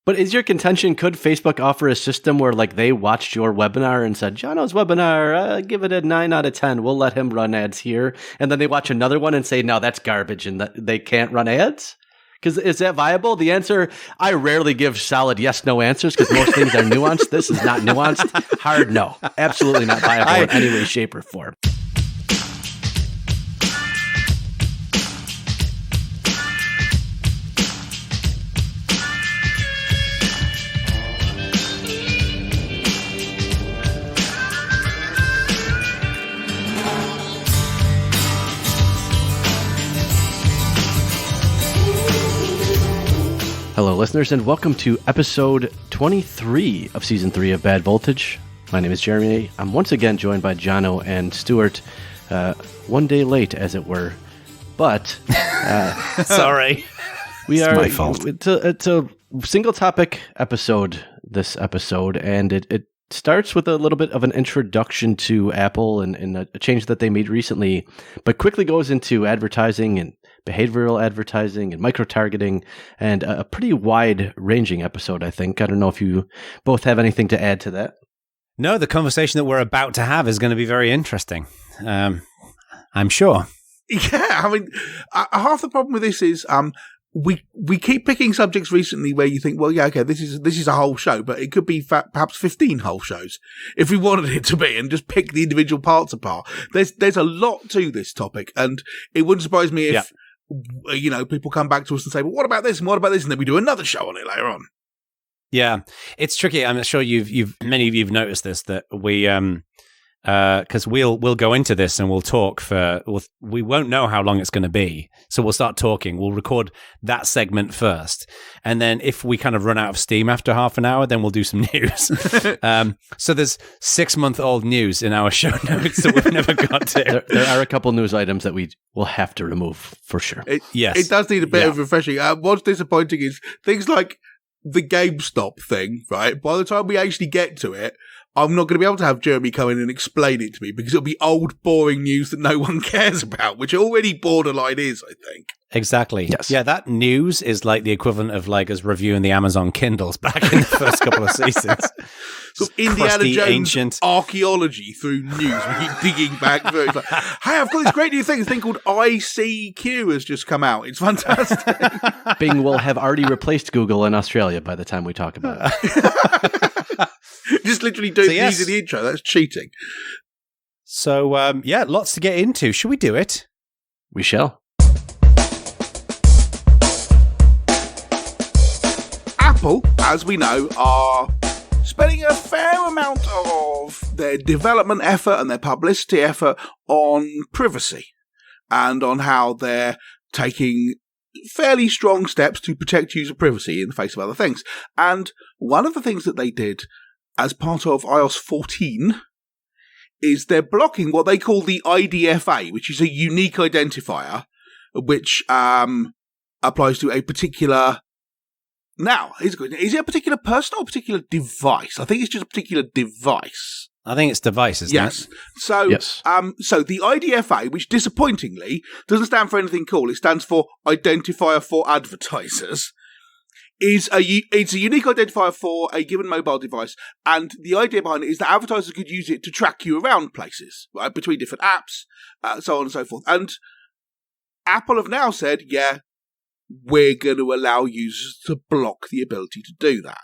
But is your contention, could Facebook offer a system where like they watched your webinar and said, Jono's webinar, give it a 9 out of 10. We'll let him run ads here. And then they watch another one and say, no, that's garbage and they can't run ads? Because is that viable? The answer, I rarely give solid yes, no answers because most things are nuanced. This is not nuanced. Hard no. Absolutely not viable in any way, shape, or form. Hello, listeners, and welcome to episode 23 of Season 3 of Bad Voltage. My name is Jeremy. I'm once again joined by Jono and Stuart, one day late, as it were. But, sorry. It's my fault. It's a single-topic episode, this episode, and it starts with a little bit of an introduction to Apple and a change that they made recently, but quickly goes into advertising and behavioral advertising and micro-targeting, and a pretty wide-ranging episode, I think. I don't know if you both have anything to add to that. No, the conversation that we're about to have is going to be very interesting. I'm sure. Yeah, I mean, half the problem with this is we keep picking subjects recently where you think, well, yeah, okay, this is a whole show, but it could be perhaps 15 whole shows if we wanted it to be, and just pick the individual parts apart. There's a lot to this topic, and it wouldn't surprise me if people come back to us and say, well, what about this and what about this, and then we do another show on it later on. Yeah, it's tricky. I'm sure many of you've noticed this, that we because we'll go into this and we'll talk we won't know how long it's going to be, so we'll start talking. We'll record that segment first, and then if we kind of run out of steam after half an hour, then we'll do some news. So there's 6-month-old news in our show notes that we've never got to. There are a couple news items that we will have to remove for sure. Yes, it does need a bit of refreshing. What's disappointing is things like the GameStop thing, right? By the time we actually get to it, I'm not going to be able to have Jeremy come in and explain it to me because it'll be old, boring news that no one cares about, which already borderline is, I think. Exactly. Yes. Yeah, that news is like the equivalent of like us reviewing the Amazon Kindles back in the first couple of seasons. So Indiana Crusty, Jones ancient archaeology through news. We keep digging back through. It's like, hey, I've got this great new thing. This thing called ICQ has just come out. It's fantastic. Bing will have already replaced Google in Australia by the time we talk about it. Just literally doing using the intro. That's cheating. So, lots to get into. Should we do it? We shall. Apple, as we know, are spending a fair amount of their development effort and their publicity effort on privacy and on how they're taking fairly strong steps to protect user privacy in the face of other things. And one of the things that they did as part of iOS 14 is they're blocking what they call the IDFA, which is a unique identifier, which applies to a particular... Now, is it a particular person or a particular device? I think it's just a particular device. I think it's device, isn't it? So the IDFA, which disappointingly doesn't stand for anything cool, it stands for Identifier for Advertisers, it's a unique identifier for a given mobile device, and the idea behind it is that advertisers could use it to track you around places, right, between different apps, so on and so forth. And Apple have now said, yeah, we're going to allow users to block the ability to do that.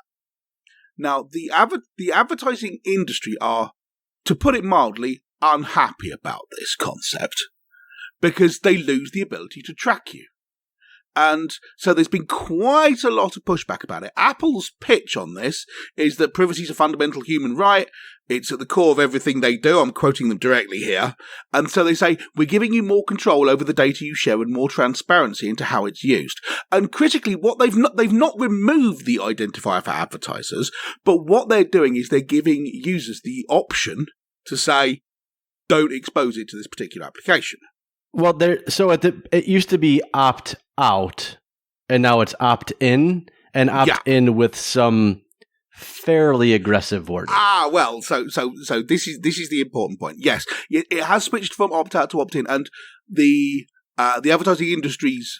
Now, the advertising industry are, to put it mildly, unhappy about this concept because they lose the ability to track you. And so there's been quite a lot of pushback about it. Apple's pitch on this is that privacy is a fundamental human right. It's at the core of everything they do. I'm quoting them directly here. And so they say, we're giving you more control over the data you share and more transparency into how it's used. And critically, what they've not removed the identifier for advertisers, but what they're doing is they're giving users the option to say, don't expose it to this particular application. Well, it used to be opt out, and now it's opt in, and opt in with some fairly aggressive wording. Well, so this is the important point. Yes, it has switched from opt out to opt in, and the advertising industry's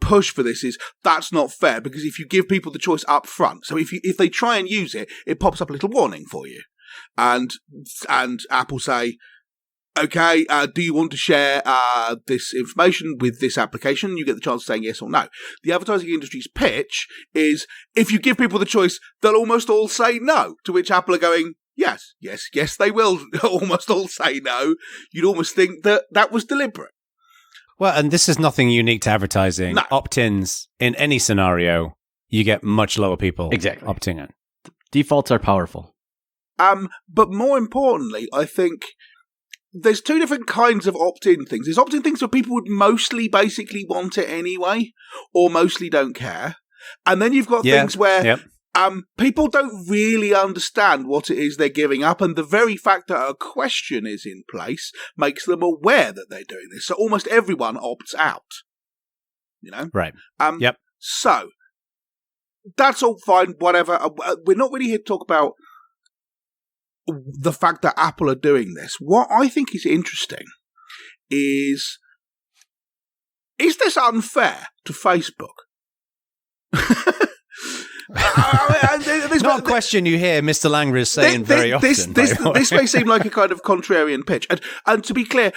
push for this is that's not fair, because if you give people the choice up front, so if they try and use it, it pops up a little warning for you, and Apple say, okay, do you want to share this information with this application? You get the chance of saying yes or no. The advertising industry's pitch is, if you give people the choice, they'll almost all say no, to which Apple are going, yes, they will almost all say no. You'd almost think that was deliberate. Well, and this is nothing unique to advertising. No. Opt-ins, in any scenario, you get much lower people opting in. Defaults are powerful. But more importantly, I think there's two different kinds of opt-in things. There's opt-in things where people would mostly basically want it anyway, or mostly don't care. And then you've got things where people don't really understand what it is they're giving up, and the very fact that a question is in place makes them aware that they're doing this. So almost everyone opts out. You know? Right. So that's all fine, whatever. We're not really here to talk about the fact that Apple are doing this. What I think is interesting is this unfair to Facebook? Not a question you hear Mr. Langris saying very often. This may seem like a kind of contrarian pitch. And to be clear,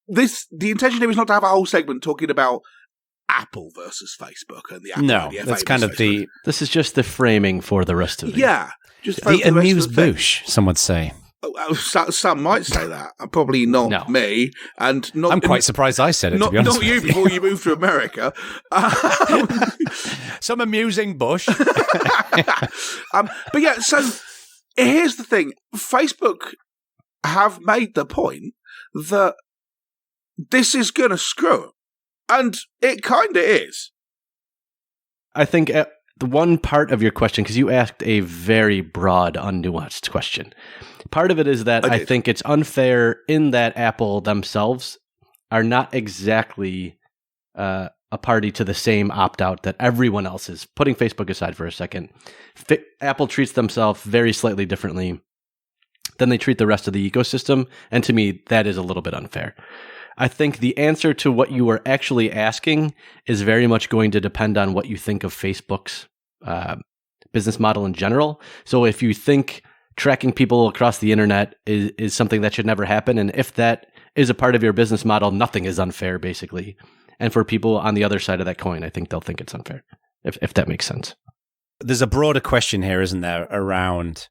the intention here is not to have a whole segment talking about Apple versus Facebook and the Apple IDFA. That's kind of Facebook. This is just the framing for the rest of it. Yeah. Just the amuse-bouche, some would say. Some might say that. Probably not me. And not. I'm quite surprised I said it, to be honest. Not you before you moved to America. Some amusing bush. But yeah, so here's the thing. Facebook have made the point that this is going to screw them. And it kind of is. I think the one part of your question, because you asked a very broad, unnuanced question. Part of it is that I think it's unfair in that Apple themselves are not exactly a party to the same opt-out that everyone else is. Putting Facebook aside for a second, Apple treats themselves very slightly differently than they treat the rest of the ecosystem, and to me, that is a little bit unfair. I think the answer to what you were actually asking is very much going to depend on what you think of Facebook's business model in general. So if you think tracking people across the internet is something that should never happen, and if that is a part of your business model, nothing is unfair, basically. And for people on the other side of that coin, I think they'll think it's unfair, if that makes sense. There's a broader question here, isn't there, around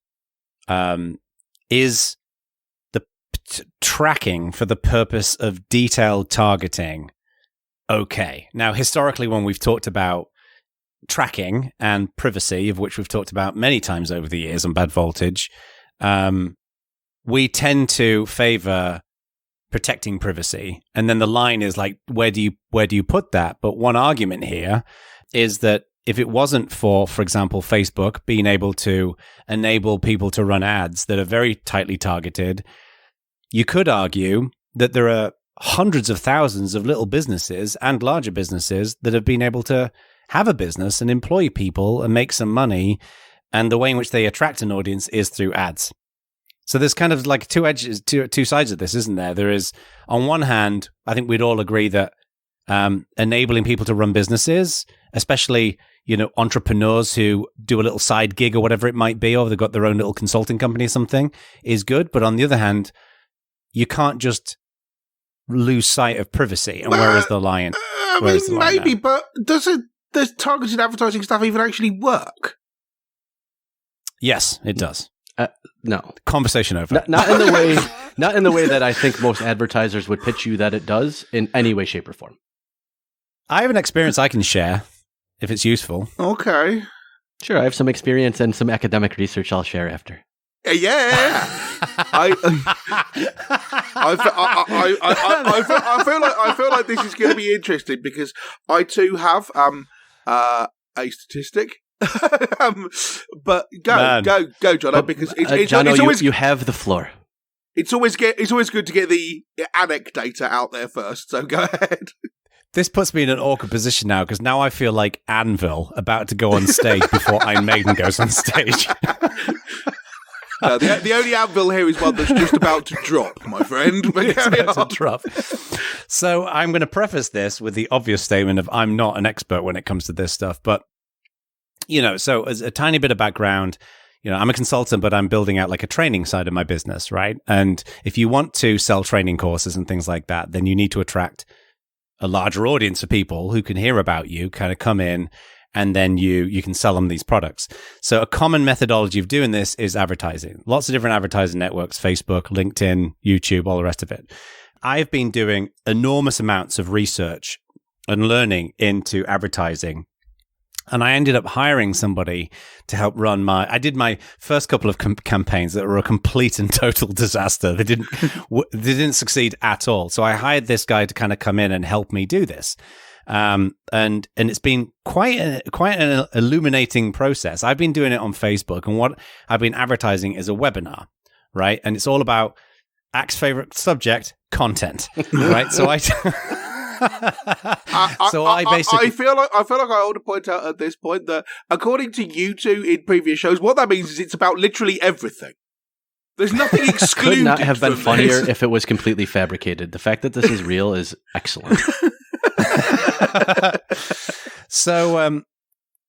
is the tracking for the purpose of detailed targeting okay? Now, historically, when we've talked about tracking and privacy, of which we've talked about many times over the years on Bad Voltage, we tend to favor protecting privacy. And then the line is like, where do you put that? But one argument here is that if it wasn't for example, Facebook being able to enable people to run ads that are very tightly targeted, you could argue that there are hundreds of thousands of little businesses and larger businesses that have been able to have a business and employ people and make some money. And the way in which they attract an audience is through ads. So there's kind of like two sides of this, isn't there? There is, on one hand, I think we'd all agree that enabling people to run businesses, especially, entrepreneurs who do a little side gig or whatever it might be, or they've got their own little consulting company or something, is good. But on the other hand, you can't just lose sight of privacy. And where is the line? Maybe, but does targeted advertising stuff even actually work? Yes, it does. No. Conversation over. Not in the way that I think most advertisers would pitch you that it does in any way, shape, or form. I have an experience I can share if it's useful. Okay. Sure, I have some experience and some academic research I'll share after. Yeah. I feel like this is going to be interesting because I too have a statistic. But go, Jono, because Jono, you have the floor. It's always good to get the anecdata out there first. So go ahead. This puts me in an awkward position now because now I feel like Anvil about to go on stage before Iron Maiden goes on stage. No, the only anvil here is one that's just about to drop, my friend. But It's about to drop. So I'm going to preface this with the obvious statement of I'm not an expert when it comes to this stuff. But, so as a tiny bit of background, I'm a consultant, but I'm building out like a training side of my business, right? And if you want to sell training courses and things like that, then you need to attract a larger audience of people who can hear about you, kind of come in, and then you can sell them these products. So a common methodology of doing this is advertising. Lots of different advertising networks, Facebook, LinkedIn, YouTube, all the rest of it. I've been doing enormous amounts of research and learning into advertising. And I ended up hiring somebody to help run I did my first couple of campaigns that were a complete and total disaster. They didn't succeed at all. So I hired this guy to kind of come in and help me do this. And it's been quite an illuminating process. I've been doing it on Facebook, and what I've been advertising is a webinar, right? And it's all about Ack's favorite subject, content, right? So I feel like I ought to point out at this point that according to you two in previous shows, what that means is it's about literally everything. There's nothing excluded. Could not have been from funnier this. if it was completely fabricated. The fact that this is real is excellent. So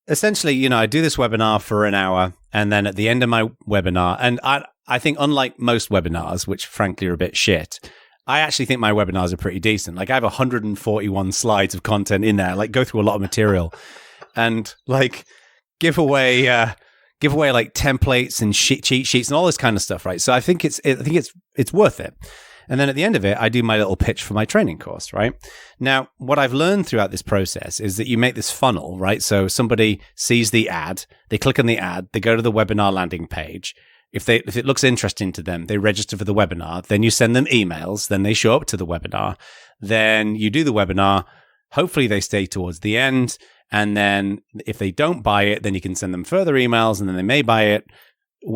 essentially, I do this webinar for an hour, and then at the end of my webinar, and I think unlike most webinars, which frankly are a bit shit, I actually think my webinars are pretty decent. Like I have 141 slides of content in there, like go through a lot of material and like give away like templates and cheat sheets and all this kind of stuff, right? So I think it's worth it. And then at the end of it, I do my little pitch for my training course, right? Now, what I've learned throughout this process is that you make this funnel, right? So somebody sees the ad, they click on the ad, they go to the webinar landing page. If it looks interesting to them, they register for the webinar. Then you send them emails. Then they show up to the webinar. Then you do the webinar. Hopefully they stay towards the end. And then if they don't buy it, then you can send them further emails, and then they may buy it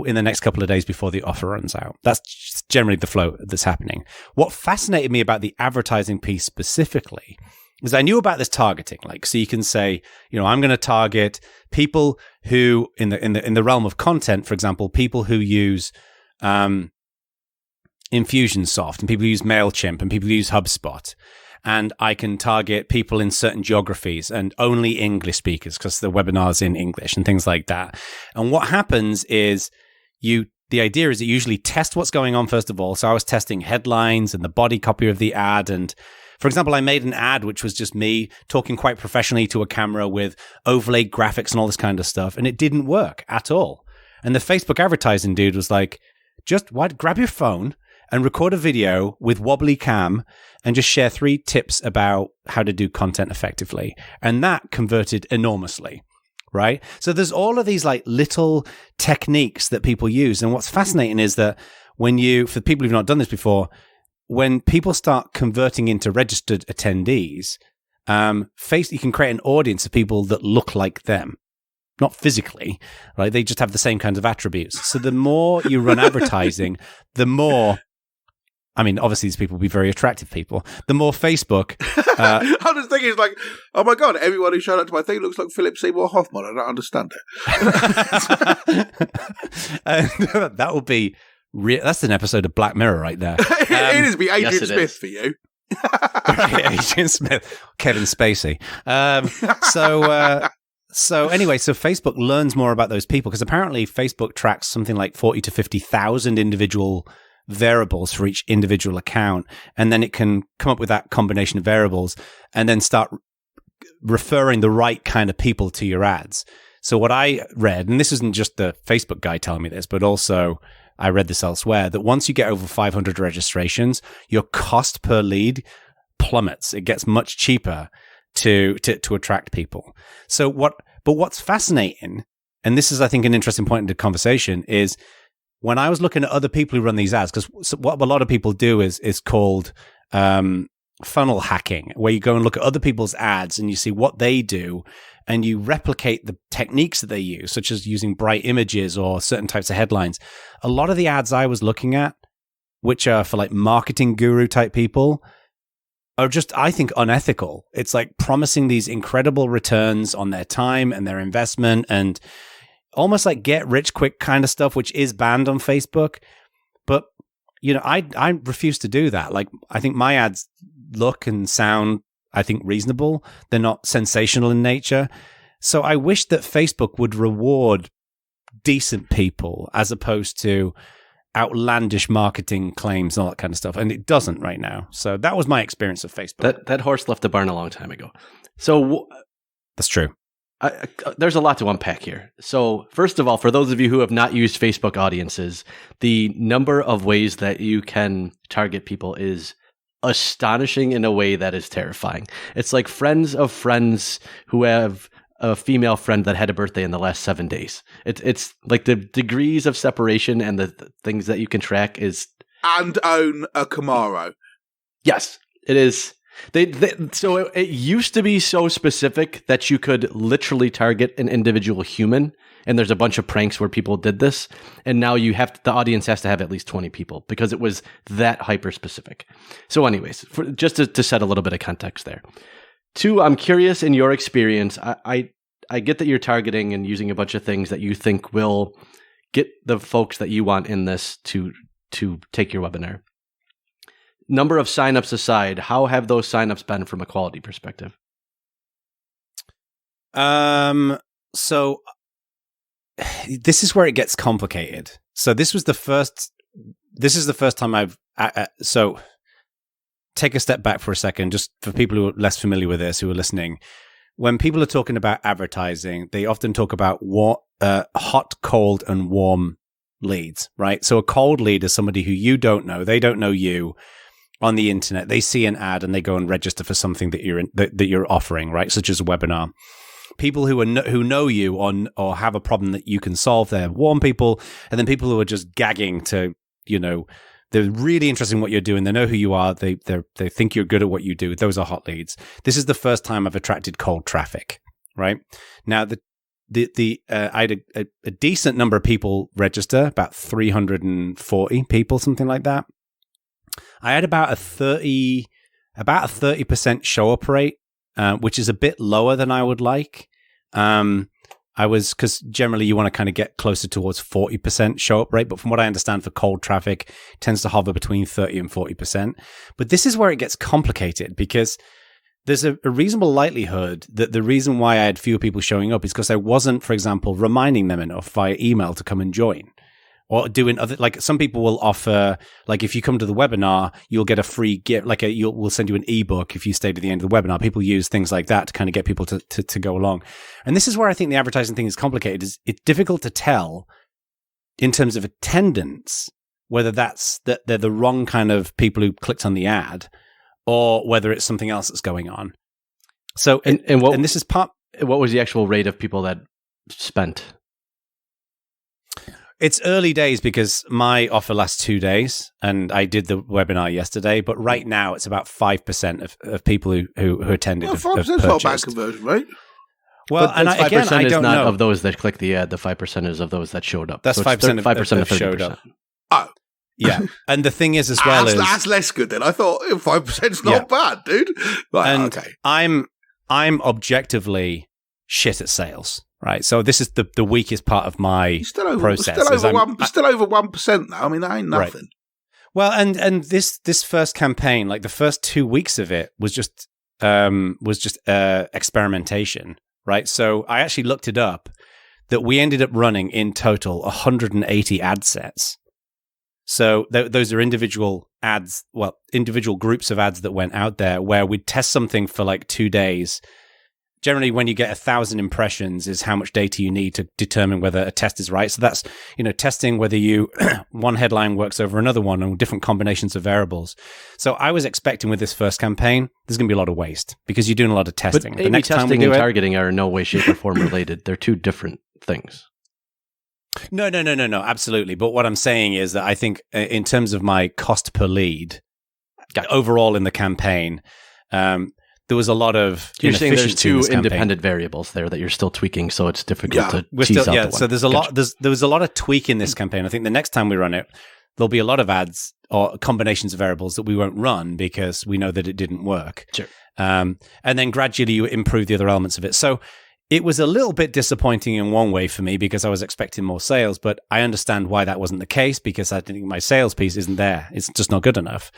in the next couple of days before the offer runs out. That's generally the flow that's happening. What fascinated me about the advertising piece specifically is I knew about this targeting. Like, so you can say, I'm going to target people who, in the realm of content, for example, people who use Infusionsoft, and people who use Mailchimp, and people who use HubSpot. And I can target people in certain geographies and only English speakers because the webinar's in English and things like that. And what happens is the idea is that you usually test what's going on first of all. So I was testing headlines and the body copy of the ad. And for example, I made an ad which was just me talking quite professionally to a camera with overlaid graphics and all this kind of stuff. And it didn't work at all. And the Facebook advertising dude was like, grab your phone and record a video with wobbly cam and just share 3 tips about how to do content effectively. And that converted enormously, right? So there's all of these like little techniques that people use. And what's fascinating is that for people who've not done this before, when people start converting into registered attendees, you can create an audience of people that look like them. Not physically, right? They just have the same kinds of attributes. So the more you run advertising, the more... I mean, obviously, these people will be very attractive people. The more Facebook... I was thinking, it's like, oh my God, everyone who showed up to my thing looks like Philip Seymour Hoffman. I don't understand it. And that will be... that's an episode of Black Mirror right there. It is be Adrian yes, Smith for you. Right, Adrian Smith. Kevin Spacey. So anyway, so Facebook learns more about those people because apparently Facebook tracks something like 40 to 50,000 individual variables for each individual account. And then it can come up with that combination of variables and then start referring the right kind of people to your ads. So what I read, and this isn't just the Facebook guy telling me this, but also I read this elsewhere, that once you get over 500 registrations, your cost per lead plummets. It gets much cheaper to attract people. So what's fascinating, and this is, I think, an interesting point in the conversation, is when I was looking at other people who run these ads, because what a lot of people do is called funnel hacking, where you go and look at other people's ads and you see what they do and you replicate the techniques that they use, such as using bright images or certain types of headlines. A lot of the ads I was looking at, which are for like marketing guru type people, are just, I think, unethical. It's like promising these incredible returns on their time and their investment. And almost like get rich quick kind of stuff, which is banned on Facebook. But, I refuse to do that. Like, I think my ads look and sound, I think, reasonable. They're not sensational in nature. So I wish that Facebook would reward decent people as opposed to outlandish marketing claims and all that kind of stuff. And it doesn't right now. So that was my experience of Facebook. That horse left the barn a long time ago. So that's true. There's a lot to unpack here. So first of all, for those of you who have not used Facebook audiences, the number of ways that you can target people is astonishing in a way that is terrifying. It's like friends of friends who have a female friend that had a birthday in the last 7 days. It's like the degrees of separation and the things that you can track is... And own a Camaro. Yes, it is. So it used to be so specific that you could literally target an individual human, and there's a bunch of pranks where people did this, and now the audience has to have at least 20 people because it was that hyper specific. So anyways, just to set a little bit of context there. 2, I'm curious in your experience, I get that you're targeting and using a bunch of things that you think will get the folks that you want in this to take your webinar. Number of signups aside, how have those signups been from a quality perspective? So this is where it gets complicated. So this is the first time I've, so take a step back for a second, just for people who are less familiar with this, who are listening. When people are talking about advertising, they often talk about hot, cold, and warm leads, right? So a cold lead is somebody who you don't know, they don't know you. On the internet, they see an ad and they go and register for something that you're offering, right? Such as a webinar. People who know you or have a problem that you can solve, they're warm people, and then people who are just gagging to, they're really interested in what you're doing. They know who you are. They think you're good at what you do. Those are hot leads. This is the first time I've attracted cold traffic, right? Now I had a decent number of people register, about 340 people, something like that. I had about a 30% show up rate, which is a bit lower than I would like. Because generally you want to kind of get closer towards 40% show up rate, but from what I understand for cold traffic, it tends to hover between 30 and 40%. But this is where it gets complicated because there's a reasonable likelihood that the reason why I had fewer people showing up is because I wasn't, for example, reminding them enough via email to come and join. Or doing other, like some people will offer, like if you come to the webinar, you'll get a free gift, we'll send you an ebook if you stay to the end of the webinar. People use things like that to kind of get people to go along. And this is where I think the advertising thing is complicated. It's difficult to tell in terms of attendance, whether that's that they're the wrong kind of people who clicked on the ad or whether it's something else that's going on. So, and this is what was the actual rate of people that spent? It's early days because my offer lasts 2 days and I did the webinar yesterday, but right now it's about 5% of people who attended. Well, 5% is not a bad conversion rate. Well, but and 5% I don't know. Of those that click the ad, the 5% is of those that showed up. That's 5% of 30% showed up. Oh. Yeah. And the thing is as well that's less good then. I thought 5% is not bad, dude. Right, and okay. I'm objectively shit at sales. Right, so this is the weakest part of my process. Still over 1% now. I mean, that ain't nothing. Right. Well, and this first campaign, like the first 2 weeks of it, was just experimentation. Right, so I actually looked it up. That we ended up running in total 180 ad sets. So those are individual ads, individual groups of ads that went out there where we'd test something for like 2 days. Generally, when you get 1,000 impressions is how much data you need to determine whether a test is right. So that's, testing whether one headline works over another one and different combinations of variables. So I was expecting with this first campaign, there's going to be a lot of waste because you're doing a lot of testing. But A/B testing and targeting are in no way, shape, or form related. They're two different things. No, absolutely. But what I'm saying is that I think in terms of my cost per lead, overall in the campaign, there was a lot of you're saying there's two independent variables there that you're still tweaking, so it's difficult to tease out the one. So there's a lot. There was a lot of tweak in this campaign. I think the next time we run it, there'll be a lot of ads or combinations of variables that we won't run because we know that it didn't work. Sure. And then gradually you improve the other elements of it. So it was a little bit disappointing in one way for me because I was expecting more sales, but I understand why that wasn't the case because I think my sales piece isn't there. It's just not good enough.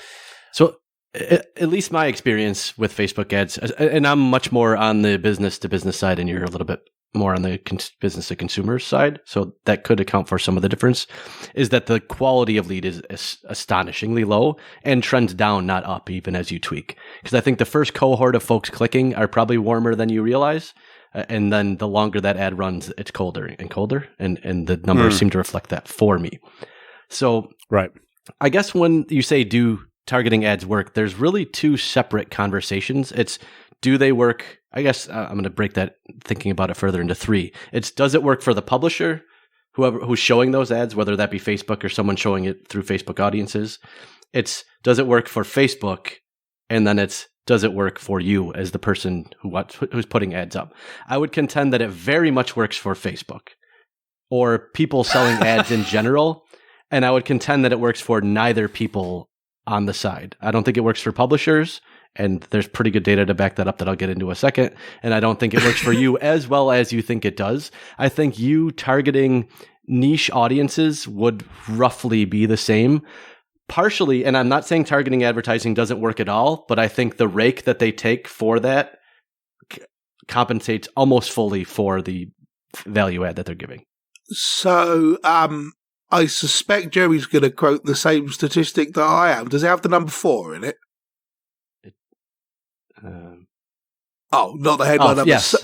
So at least my experience with Facebook ads, and I'm much more on the business to business side and you're a little bit more on the business to consumer side. So that could account for some of the difference, is that the quality of lead is astonishingly low and trends down, not up, even as you tweak. Because I think the first cohort of folks clicking are probably warmer than you realize. And then the longer that ad runs, it's colder and colder. And the numbers seem to reflect that for me. So right. I guess when you say do targeting ads work, there's really two separate conversations. It's do they work? I guess I'm going to break that thinking about it further into three. It's does it work for the publisher, who's showing those ads, whether that be Facebook or someone showing it through Facebook audiences. It's does it work for Facebook, and then it's does it work for you as the person who's putting ads up. I would contend that it very much works for Facebook or people selling ads in general, and I would contend that it works for neither people on the side. I don't think it works for publishers. And there's pretty good data to back that up that I'll get into in a second. And I don't think it works for you as well as you think it does. I think you targeting niche audiences would roughly be the same. Partially, and I'm not saying targeting advertising doesn't work at all, but I think the rake that they take for that compensates almost fully for the value add that they're giving. So, I suspect Jeremy's going to quote the same statistic that I am. Does it have the number 4 in it? Not the headline number. Yes.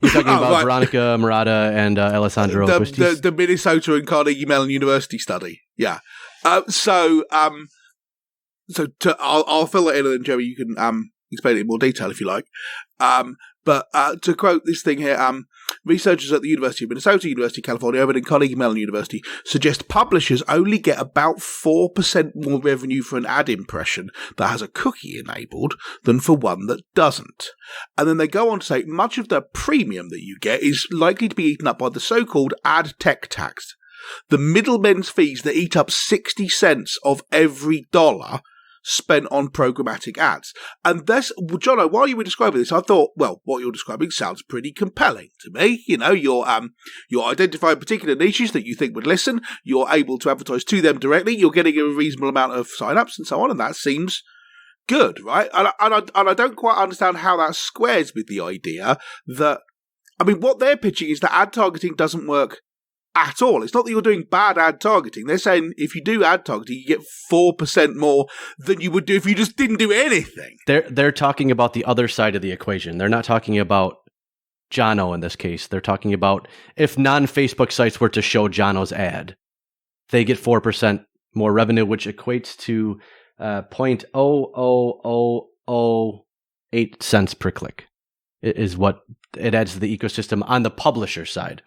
You're talking about right. Veronica Murata and Alessandro the Minnesota and Carnegie Mellon University study. Yeah. I'll fill it in and then Jeremy, you can explain it in more detail if you like. But to quote this thing here, researchers at the University of Minnesota, University of California, Irvine, and Carnegie Mellon University suggest publishers only get about 4% more revenue for an ad impression that has a cookie enabled than for one that doesn't. And then they go on to say much of the premium that you get is likely to be eaten up by the so-called ad tech tax, the middlemen's fees that eat up 60 cents of every dollar spent on programmatic ads. And that's, Jono, while you were describing this, I thought, well, what you're describing sounds pretty compelling to me. You know, you're identifying particular niches that you think would listen. You're able to advertise to them directly. You're getting a reasonable amount of sign-ups and so on. And that seems good, right? And I don't quite understand how that squares with the idea that, I mean, what they're pitching is that ad targeting doesn't work at all. It's not that you're doing bad ad targeting. They're saying if you do ad targeting, you get 4% more than you would do if you just didn't do anything. They're talking about the other side of the equation. They're not talking about Jono in this case. They're talking about if non-Facebook sites were to show Jono's ad, they get 4% more revenue, which equates to 0.00008 cents per click is what it adds to the ecosystem on the publisher side.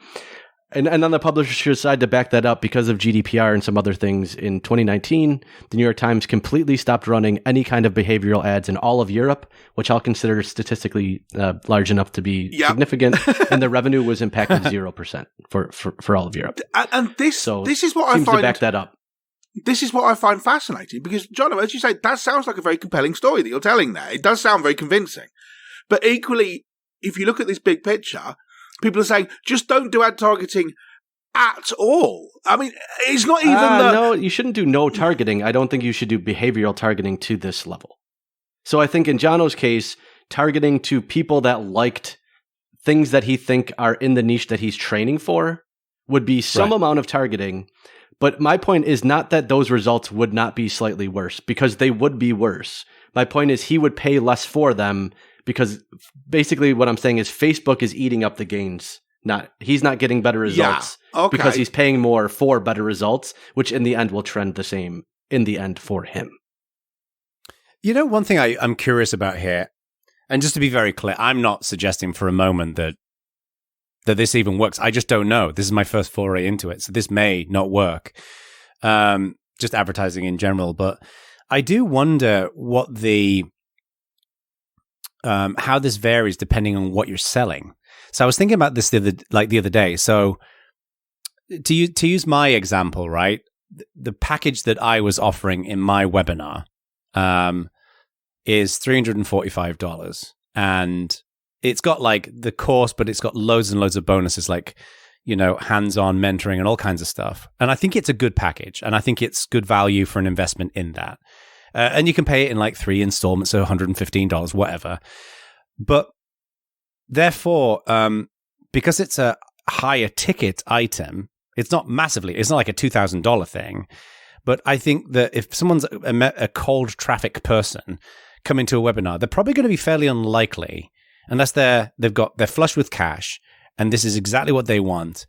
And on the publisher side, to back that up, because of GDPR and some other things, in 2019, the New York Times completely stopped running any kind of behavioral ads in all of Europe, which I'll consider statistically large enough to be significant, and the revenue was impacted 0% for all of Europe. And this is what I find to back that up. This is what I find fascinating, because, John, as you say, that sounds like a very compelling story that you're telling there. It does sound very convincing. But equally, if you look at this big picture, people are saying, just don't do ad targeting at all. I mean, it's not even No, you shouldn't do no targeting. I don't think you should do behavioral targeting to this level. So I think in Jono's case, targeting to people that liked things that he think are in the niche that he's training for would be some amount of targeting. But my point is not that those results would not be slightly worse, because they would be worse. My point is he would pay less for them, because basically what I'm saying is Facebook is eating up the gains. He's not getting better results because he's paying more for better results, which in the end will trend the same in the end for him. You know, one thing I'm curious about here, and just to be very clear, I'm not suggesting for a moment that this even works. I just don't know. This is my first foray into it, so this may not work. Just advertising in general, but I do wonder what how this varies depending on what you're selling. So I was thinking about this the other day. So to use my example, right, the package that I was offering in my webinar is $345, and it's got like the course, but it's got loads and loads of bonuses, like, you know, hands-on mentoring and all kinds of stuff. And I think it's a good package, and I think it's good value for an investment in that. And you can pay it in like 3 installments, so $115, whatever. But therefore, because it's a higher ticket item, it's not like a $2,000 thing. But I think that if someone's a cold traffic person coming to a webinar, they're probably going to be fairly unlikely, unless they're flush with cash, and this is exactly what they want,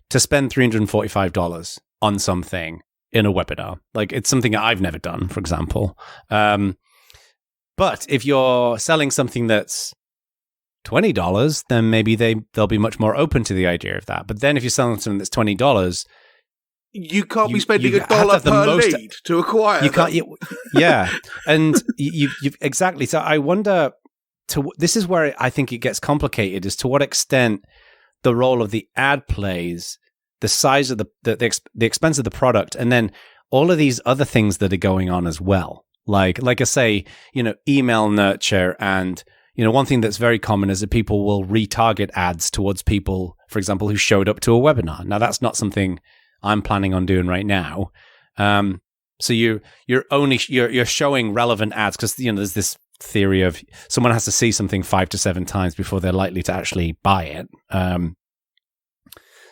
to spend $345 on something in a webinar. Like, it's something I've never done, for example. But if you're selling something that's $20, then maybe they'll be much more open to the idea of that. But then if you're selling something that's $20, you can't be spending $1 per lead to acquire. You can't. Yeah, and you exactly. So I wonder. This is where I think it gets complicated. Is to what extent the role of the ad plays, the size of the expense of the product, and then all of these other things that are going on as well. Like I say, you know, email nurture, and you know, one thing that's very common is that people will retarget ads towards people, for example, who showed up to a webinar. Now, that's not something I'm planning on doing right now. So you're showing relevant ads because, you know, there's this theory of someone has to see something 5 to 7 times before they're likely to actually buy it.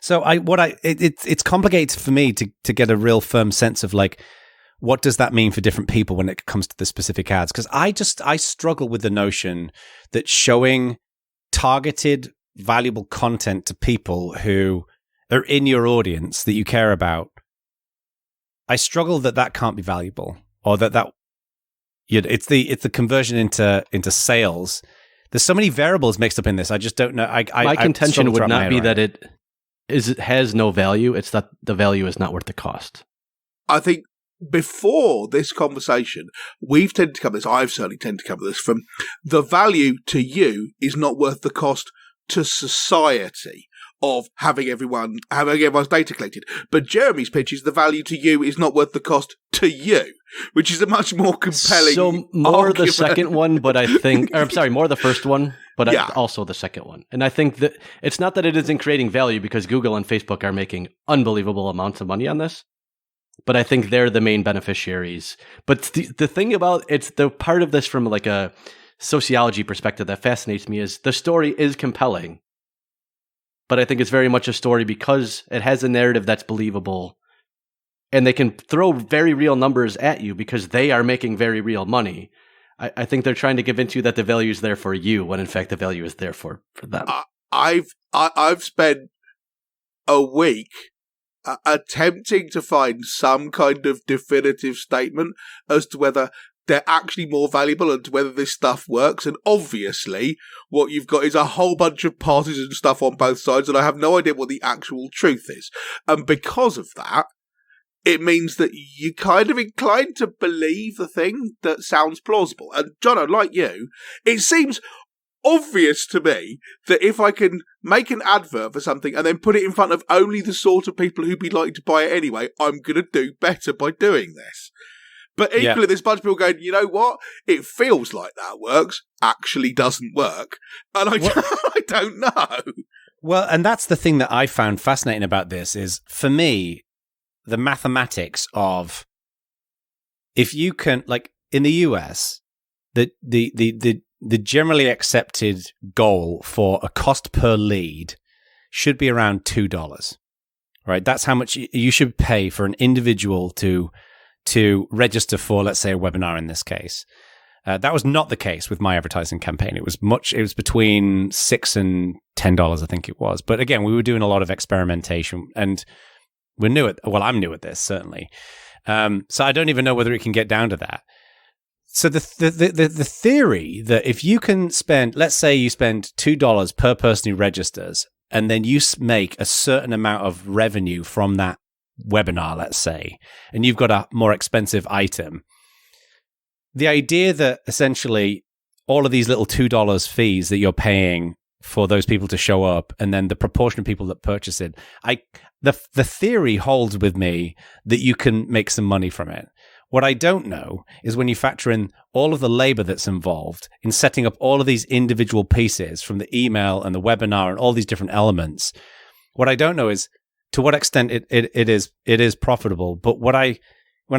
So it's complicated for me to get a real firm sense of like, what does that mean for different people when it comes to the specific ads? Because I struggle with the notion that showing targeted, valuable content to people who are in your audience that you care about, I struggle that can't be valuable, or that it's the conversion into sales. There's so many variables mixed up in this. I just don't know. My contention would not be that it has no value. It's that the value is not worth the cost. I think before this conversation, we've tended to cover this. I've certainly tended to cover this from the value to you is not worth the cost to society of having everyone's data collected. But Jeremy's pitch is the value to you is not worth the cost to you, which is a much more compelling So more argument. the second one, but I think, or I'm sorry, more the first one, but also the second one. And I think that it's not that it isn't creating value because Google and Facebook are making unbelievable amounts of money on this, but I think they're the main beneficiaries. But the thing about it's the part of this from like a sociology perspective that fascinates me is the story is compelling. But I think it's very much a story because it has a narrative that's believable, and they can throw very real numbers at you because they are making very real money. I think they're trying to convince you that the value is there for you, when in fact the value is there for them. I've spent a week attempting to find some kind of definitive statement as to whether they're actually more valuable and whether this stuff works. And obviously, what you've got is a whole bunch of partisan stuff on both sides, and I have no idea what the actual truth is. And because of that, it means that you're kind of inclined to believe the thing that sounds plausible. And Jono, like you, it seems obvious to me that if I can make an advert for something and then put it in front of only the sort of people who'd be likely to buy it anyway, I'm going to do better by doing this. But equally, there's a bunch of people going, you know what? It feels like that works, actually doesn't work. And I don't know. Well, and that's the thing that I found fascinating about this is, for me, the mathematics of, if you can, like in the US, the generally accepted goal for a cost per lead should be around $2, right? That's how much you should pay for an individual to register for, let's say, a webinar in this case. That was not the case with my advertising campaign. It was between $6 and $10, I think it was. But again, we were doing a lot of experimentation, and I'm new at this, certainly. So I don't even know whether it can get down to that. So the theory that if you can spend, let's say you spend $2 per person who registers, and then you make a certain amount of revenue from that webinar, let's say, and you've got a more expensive item, the idea that essentially all of these little $2 fees that you're paying for those people to show up, and then the proportion of people that purchase it, the theory holds with me that you can make some money from it. What I don't know is when you factor in all of the labor that's involved in setting up all of these individual pieces from the email and the webinar and all these different elements. What I don't know is to what extent it is profitable. But what I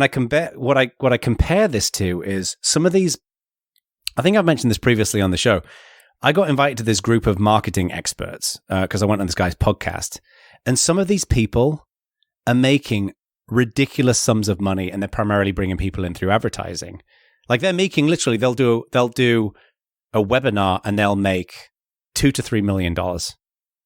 compare this to is some of these. I think I've mentioned this previously on the show. I got invited to this group of marketing experts because I went on this guy's podcast, and some of these people are making ridiculous sums of money, and they're primarily bringing people in through advertising. Like they're making literally, they'll do a webinar and they'll make $2 to $3 million,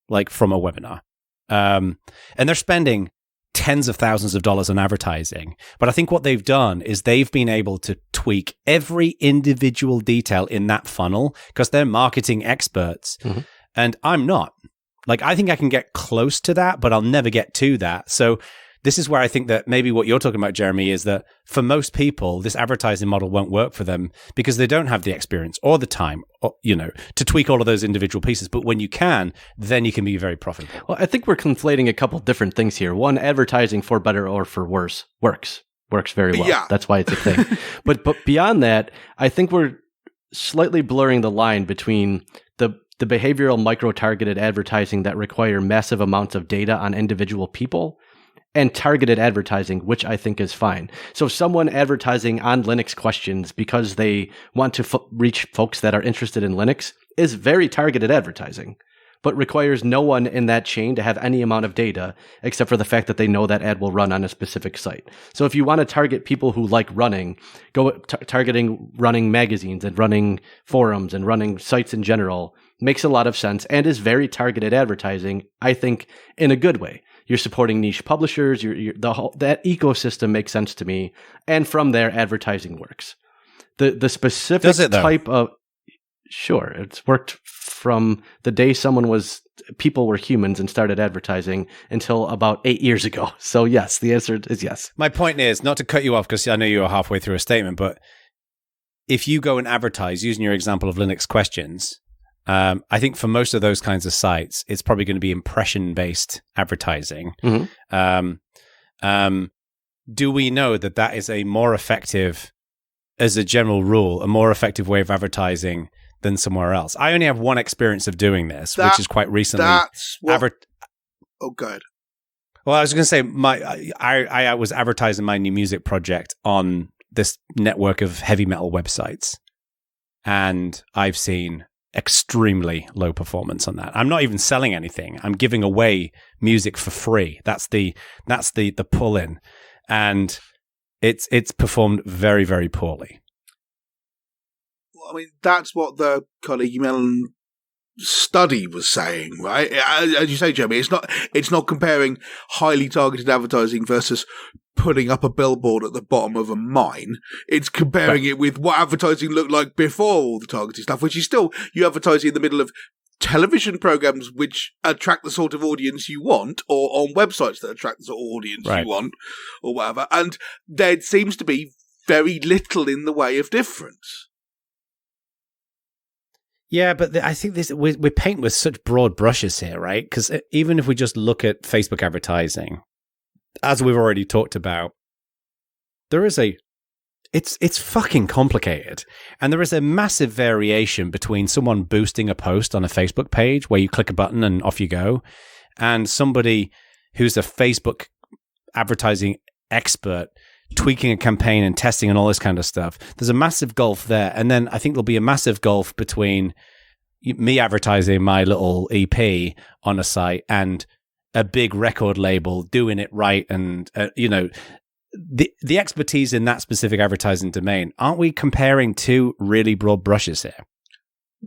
like from a webinar, and they're spending tens of thousands of dollars on advertising. But I think what they've done is they've been able to tweak every individual detail in that funnel because they're marketing experts, and I'm not. Like I think I can get close to that, but I'll never get to that. So this is where I think that maybe what you're talking about, Jeremy, is that for most people, this advertising model won't work for them because they don't have the experience or the time, to tweak all of those individual pieces. But when you can, then you can be very profitable. Well, I think we're conflating a couple different things here. One, advertising for better or for worse works very well. Yeah. That's why it's a thing. but beyond that, I think we're slightly blurring the line between the behavioral micro-targeted advertising that require massive amounts of data on individual people and targeted advertising, which I think is fine. So someone advertising on Linux questions because they want to reach folks that are interested in Linux is very targeted advertising, but requires no one in that chain to have any amount of data except for the fact that they know that ad will run on a specific site. So if you want to target people who like running, go targeting running magazines and running forums and running sites in general makes a lot of sense and is very targeted advertising, I think, in a good way. You're supporting niche publishers. That ecosystem makes sense to me, and from there, advertising works. The specific Does it, though? Type of sure, it's worked from the day people were humans and started advertising until about 8 years ago. So yes, the answer is yes. My point is not to cut you off because I know you're halfway through a statement, but if you go and advertise using your example of Linux questions. I think for most of those kinds of sites, it's probably going to be impression-based advertising. Do we know that is a more effective, as a general rule, a more effective way of advertising than somewhere else? I only have one experience of doing this, which is quite recently. Oh, good. Well, I was going to say I was advertising my new music project on this network of heavy metal websites, and I've seen extremely low performance on that. I'm not even selling anything. I'm giving away music for free. That's the pull in, and it's performed very, very poorly. Well, I mean, that's what the Carnegie Mellon study was saying, right? As you say, Jeremy, it's not comparing highly targeted advertising versus putting up a billboard at the bottom of a mine. It's comparing it with what advertising looked like before all the targeted stuff, which is still you advertising in the middle of television programs which attract the sort of audience you want, or on websites that attract the sort of audience you want, or whatever. And there seems to be very little in the way of difference. Yeah, but I think we're painting with such broad brushes here, right? Because even if we just look at Facebook advertising, as we've already talked about, it's fucking complicated. And there is a massive variation between someone boosting a post on a Facebook page where you click a button and off you go, and somebody who's a Facebook advertising expert tweaking a campaign and testing and all this kind of stuff. There's a massive gulf there. And then I think there'll be a massive gulf between me advertising my little EP on a site and a big record label doing it right. And, the expertise in that specific advertising domain. Aren't we comparing two really broad brushes here?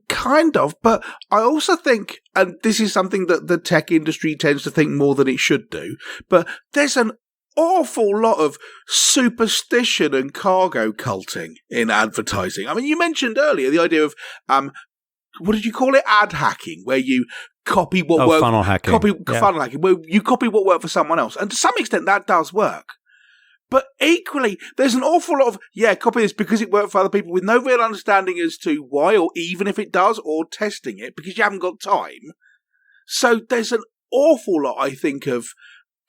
Kind of, but I also think, and this is something that the tech industry tends to think more than it should do, but there's an awful lot of superstition and cargo culting in advertising. I mean, you mentioned earlier the idea of what did you call it? Ad hacking, where you copy what worked. Funnel hacking. Funnel hacking, where you copy what worked for someone else, and to some extent that does work. But equally, there's an awful lot of copy this because it worked for other people with no real understanding as to why, or even if it does, or testing it because you haven't got time. So there's an awful lot, I think, of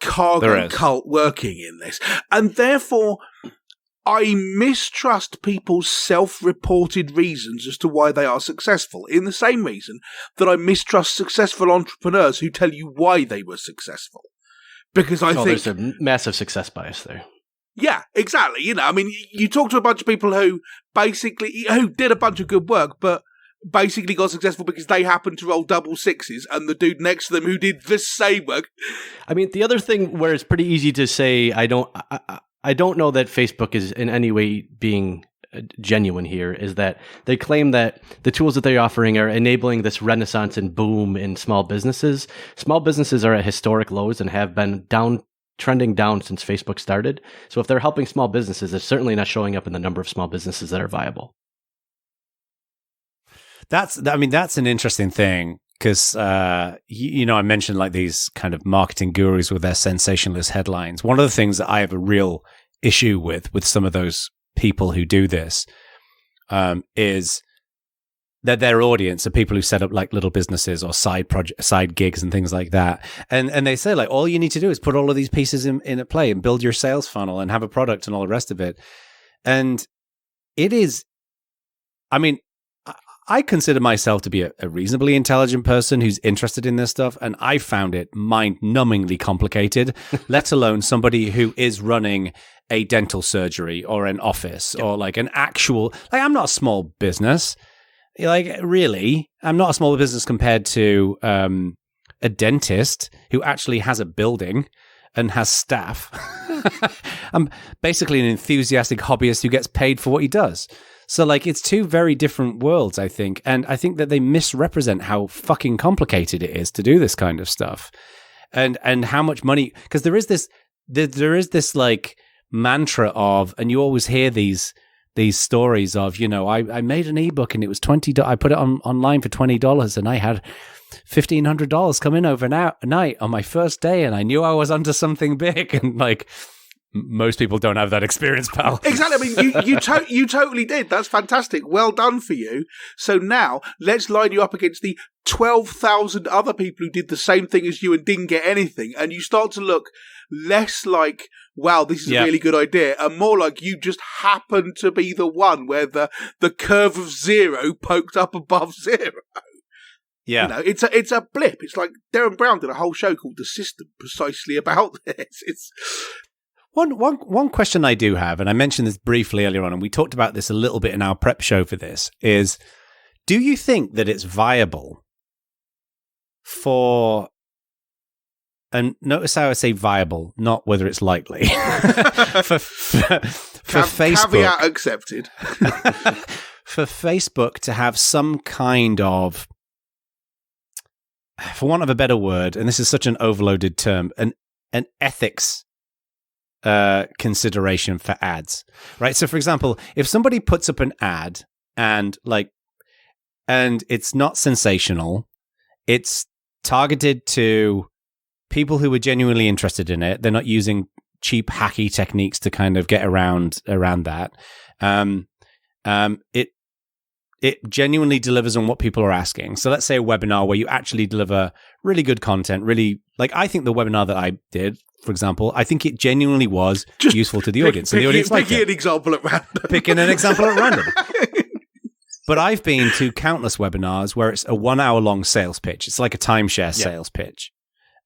cargo cult working in this, and therefore I mistrust people's self-reported reasons as to why they are successful, in the same reason that I mistrust successful entrepreneurs who tell you why they were successful. Because I think there's a massive success bias there. Yeah, exactly. I mean, you talk to a bunch of people who did a bunch of good work, but basically got successful because they happened to roll double sixes, and the dude next to them who did the same work. I mean, the other thing where it's pretty easy to say, I don't know that Facebook is in any way being genuine here, is that they claim that the tools that they're offering are enabling this renaissance and boom in small businesses. Small businesses are at historic lows and have been trending down since Facebook started. So if they're helping small businesses, it's certainly not showing up in the number of small businesses that are viable. That's an interesting thing. Because, I mentioned like these kind of marketing gurus with their sensationalist headlines. One of the things that I have a real issue with some of those people who do this is that their audience are people who set up like little businesses or side gigs and things like that. And they say like, all you need to do is put all of these pieces in at play and build your sales funnel and have a product and all the rest of it. And it is, I mean, I consider myself to be a reasonably intelligent person who's interested in this stuff, and I found it mind-numbingly complicated, let alone somebody who is running a dental surgery or an office or like an actual... Like, I'm not a small business. Like, really, I'm not a small business compared to a dentist who actually has a building and has staff. I'm basically an enthusiastic hobbyist who gets paid for what he does. So, like, it's two very different worlds, I think. And I think that they misrepresent how fucking complicated it is to do this kind of stuff. And how much money... Because there is this, like, mantra of... And you always hear these stories of, I made an ebook and it was $20. I put it online for $20 and I had $1,500 come in overnight on my first day and I knew I was onto something big. And, like... Most people don't have that experience, pal. Exactly. I mean, you totally did. That's fantastic. Well done for you. So now let's line you up against the 12,000 other people who did the same thing as you and didn't get anything. And you start to look less like, wow, this is a really good idea, and more like you just happen to be the one where the curve of zero poked up above zero. Yeah. It's a blip. It's like Darren Brown did a whole show called The System precisely about this. It's... One question I do have, and I mentioned this briefly earlier on, and we talked about this a little bit in our prep show for this, is do you think that it's viable for, and notice how I say viable, not whether it's likely, for Facebook, caveat accepted, for Facebook to have some kind of, for want of a better word, and this is such an overloaded term, an ethics consideration for ads, right? So, for example, if somebody puts up an ad and it's not sensational, it's targeted to people who are genuinely interested in it. They're not using cheap hacky techniques to kind of get around that. It genuinely delivers on what people are asking. So let's say a webinar where you actually deliver really good content, really, like I think the webinar that I did, for example, I think it genuinely was just useful to the audience. And the audience liked it. Picking an example at random. Picking an example at random. But I've been to countless webinars where it's a 1 hour long sales pitch. It's like a timeshare sales pitch.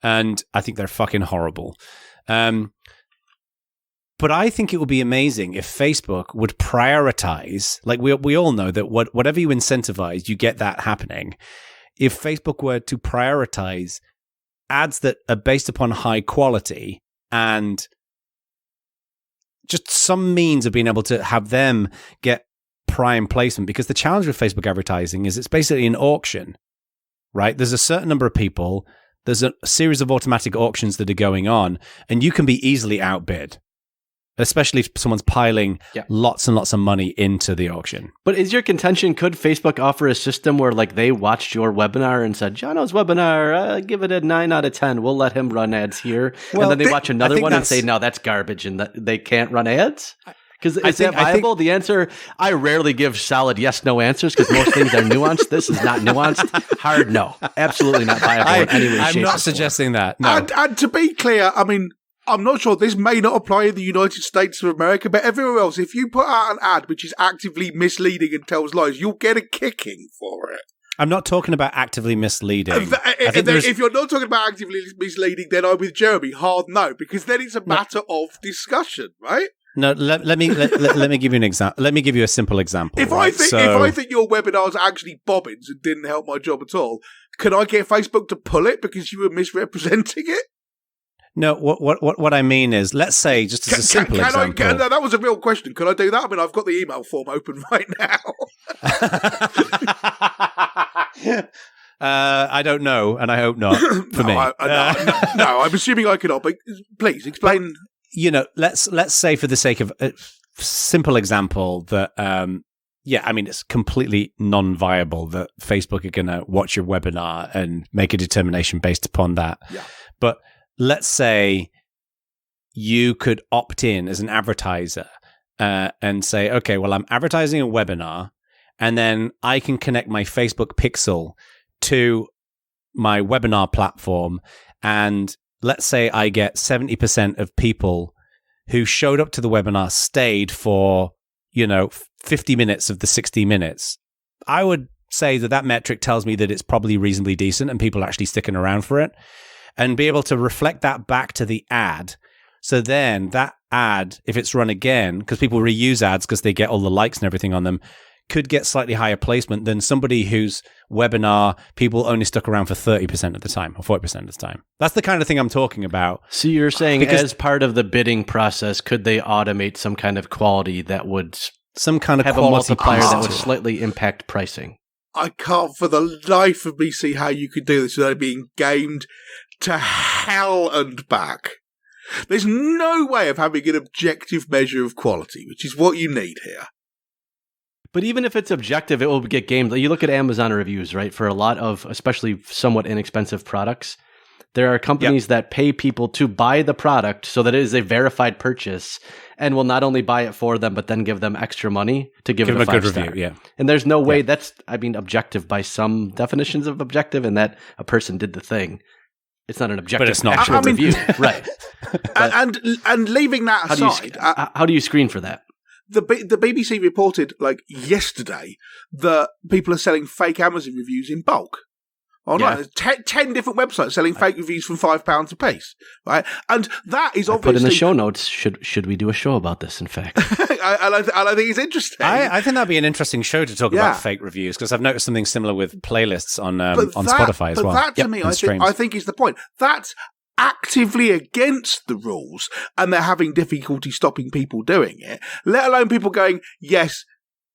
And I think they're fucking horrible. But I think it would be amazing if Facebook would prioritize, like we all know that whatever you incentivize, you get that happening. If Facebook were to prioritize ads that are based upon high quality and just some means of being able to have them get prime placement, because the challenge with Facebook advertising is it's basically an auction, right? There's a certain number of people, there's a series of automatic auctions that are going on, and you can be easily outbid. Especially if someone's piling lots and lots of money into the auction. But is your contention, could Facebook offer a system where like they watched your webinar and said, Jono's webinar, give it a 9 out of 10. We'll let him run ads here. Well, and then they watch another one and say, no, that's garbage and they can't run ads? Because is that viable? The answer, I rarely give solid yes-no answers because most things are nuanced. This is not nuanced. Hard no. Absolutely not viable in any way, shape, I'm not or suggesting that. No. And to be clear, I mean, I'm not sure. This may not apply in the United States of America, but everywhere else, if you put out an ad which is actively misleading and tells lies, you'll get a kicking for it. I'm not talking about actively misleading. If you're not talking about actively misleading, then I'm with Jeremy. Hard no, because then it's a matter of discussion, right? No, let me give you an example. Let me give you a simple example. If I think your webinars are actually bobbins and didn't help my job at all, can I get Facebook to pull it because you were misrepresenting it? No, what I mean is, let's say, just as a simple example. No, that was a real question. Can I do that? I mean, I've got the email form open right now. I don't know, and I hope not. For me, no, I'm assuming I cannot. But please explain. Let's say, for the sake of a simple example, that I mean, it's completely non-viable that Facebook are going to watch your webinar and make a determination based upon that. Yeah. But let's say you could opt in as an advertiser and say, okay, well, I'm advertising a webinar, and then I can connect my Facebook pixel to my webinar platform. And let's say I get 70% of people who showed up to the webinar stayed for, 50 minutes of the 60 minutes. I would say that metric tells me that it's probably reasonably decent and people are actually sticking around for it, and be able to reflect that back to the ad. So then that ad, if it's run again, because people reuse ads because they get all the likes and everything on them, could get slightly higher placement than somebody whose webinar people only stuck around for 30% of the time or 40% of the time. That's the kind of thing I'm talking about. So you're saying as part of the bidding process, could they automate some kind of quality that would some kind of have a multiplier that would slightly impact pricing? I can't for the life of me see how you could do this without being gamed to hell and back. There's no way of having an objective measure of quality, which is what you need here. But even if it's objective, it will get gamed. You look at Amazon reviews, right? For a lot of, especially somewhat inexpensive products, there are companies that pay people to buy the product so that it is a verified purchase and will not only buy it for them, but then give them extra money to give it a 5-star review. Yeah. And there's no way that's, objective by some definitions of objective, and that a person did the thing. It's not an objective, but it's not actual review. Right. and leaving that aside. How do you screen for that? The BBC reported yesterday that people are selling fake Amazon reviews in bulk. There's 10 different websites selling fake reviews from £5 a piece, right? And that is obviously... put in the show notes, should we do a show about this, in fact? and I think it's interesting. I think that'd be an interesting show to talk about fake reviews, because I've noticed something similar with playlists on Spotify as well. But that, to me, I think is the point. That's actively against the rules, and they're having difficulty stopping people doing it, let alone people going, yes,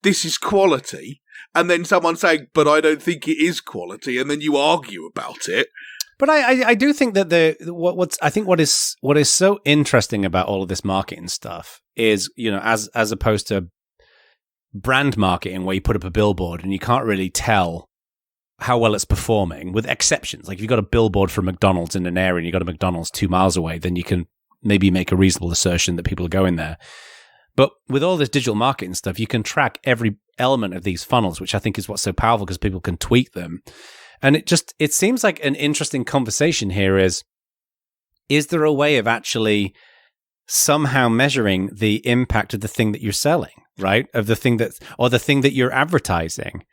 this is quality, and then someone saying, but I don't think it is quality, and then you argue about it. But I do think that what is so interesting about all of this marketing stuff is, as opposed to brand marketing where you put up a billboard and you can't really tell how well it's performing, with exceptions. Like if you've got a billboard for McDonald's in an area and you've got a McDonald's 2 miles away, then you can maybe make a reasonable assertion that people are going there. But with all this digital marketing stuff, you can track every element of these funnels, which I think is what's so powerful, because people can tweak them. And it seems like an interesting conversation here is there a way of actually somehow measuring the impact of the thing that you're selling, right? Of the thing that you're advertising.